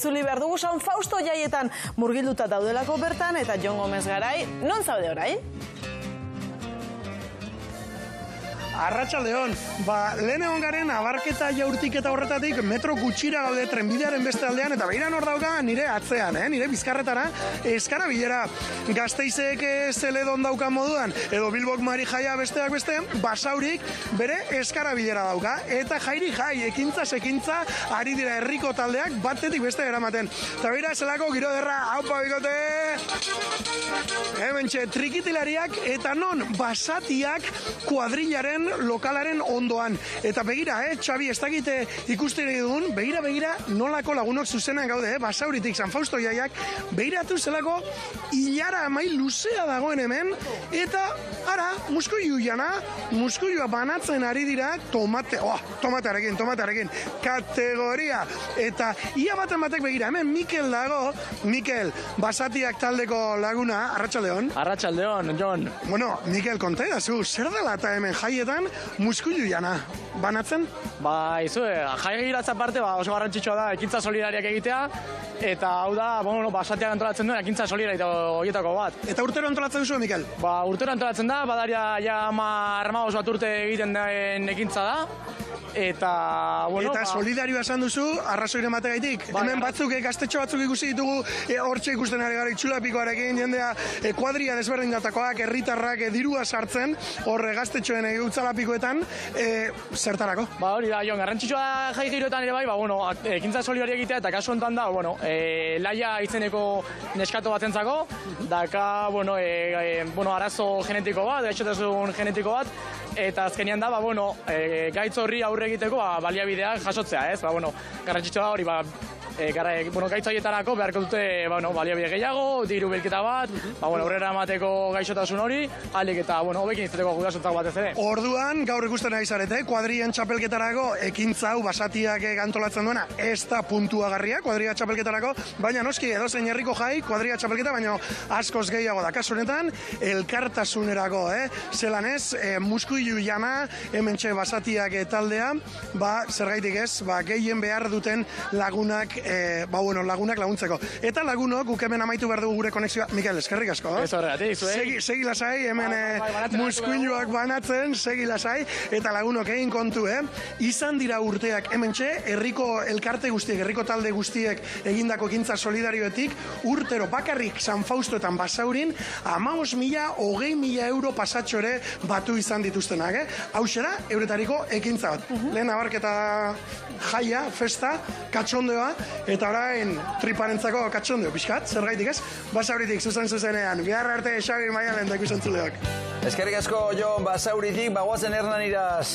Zuli behar dugu San Fausto jaietan murgilduta daudelako bertan eta Jon Gomez Garai, non zaude orain? Arratsaldeon, lehen egon garen abarketa jaurtik eta horretatik metro gutxira gaude trenbidearen beste aldean eta behiran hor dauka nire atzean, nire bizkarretara eskara bilera. Gasteizek zeledon dauka moduan, edo Bilbok Mari Jaia besteak beste, Basaurik bere eskara bilera dauka. Eta jairi jai, ekintza sekintza, ari dira herriko taldeak batetik beste eramaten. Eta beira zelako giro derra, haupa bikote! Hementxe, trikitilariak eta non basatiak kuadrilaren lokalaren ondoan. Eta begira, Xabi, ez dakite ikusteri duen, begira, nolako lagunok zuzenan gaude, Basauritik, San Fausto jaiak, begiratu zelako hilara amai luzea dagoen hemen, eta ara, muskuilu jana, muskuilua banatzen ari dira, tomatearekin, kategoria. Eta ia batek begira, hemen Mikel dago, Mikel, Basatiak taldeko laguna, arratsaldeon. Arratsaldeon, Jon. Bueno, Mikel, konta edazu, zer dela eta hemen jaietan muskuilu jana banatzen? Jai giratza parte, oso garrantzitsua da ekintza solidariak egitea, eta hau da, Basatiak antolatzen duen ekintza solidaria horietako bat. Eta urtero antolatzen duzu, Mikel? Urtero antolatzen da, badaria ja 10 bat urte egiten den ekintza da, eta solidarioa esan duzu, arrazoiren bategaitik. Hemen batzuk, gaztetxo batzuk ikusi ditugu, hortxe ikusten ari gara itxulapikoarekin, jendea kuadria desberdinatakoak, herritarrak dirua sartzen, horre gaztetxoen utzalapikoetan, zertarako? Hori da, Jon, garrantzitsua da jai giroetan ere bai, ekintza solidaria egitea, eta kasu honetan da, Laia izeneko neskato batentzako, daka, arazo genetiko bat, gaixotasun genetiko bat, eta azkenean da, gaitz horri aurre egiteko baliabideak jasotzea, ez? Garrantzitsua da hori, gaitz horietarako beharko dute baliabide gehiago, diru bilketa bat, aurrera emateko gaixotasun hori, alik eta hobekin izateko gudasontzako batez ere. Orduan, gaur ikusten ari zarete, kuadrien txapelketarako ekintza hau Basatiak antolatzen duena, ez da puntuagarria kuadria txapelketarako, baina noski edozein herriko jai, kuadria txapelketa, baina askoz gehiago da. Kasu honetan, elkartasunerako, zelan ez, muskuilu jana, hementxe Basatiak taldea, zergaitik ez, gehien behar duten lagunak lagunak laguntzeko. Eta lagunok, guk hemen amaitu behar dugu gure konexioa. Mikel, eskerrik asko. Ez horregatik, zuei. Segi lasai, hemen muskuiluak banatzen, segi lasai, eta lagunok egin kontu, izan dira urteak hementxe, herriko elkarte guztiek, herriko talde guztiek egindako ekintza solidarioetik, urtero bakarrik San Faustoetan Basaurin, 15.000, 20.000 euro pasatxo ere batu izan dituztenak, hauxera, euretariko ekintza bat. Lehen abarketa jaia, festa, katxondoa, eta orain triparentzako katxondeo, pixkat, zergaitik ez? Basauritik, zuzenean, bihar arte Xabi Maialen da ikusen zuleok. Eskerrik asko, Jon, Basauritik, bagoazen Hernan Iraz.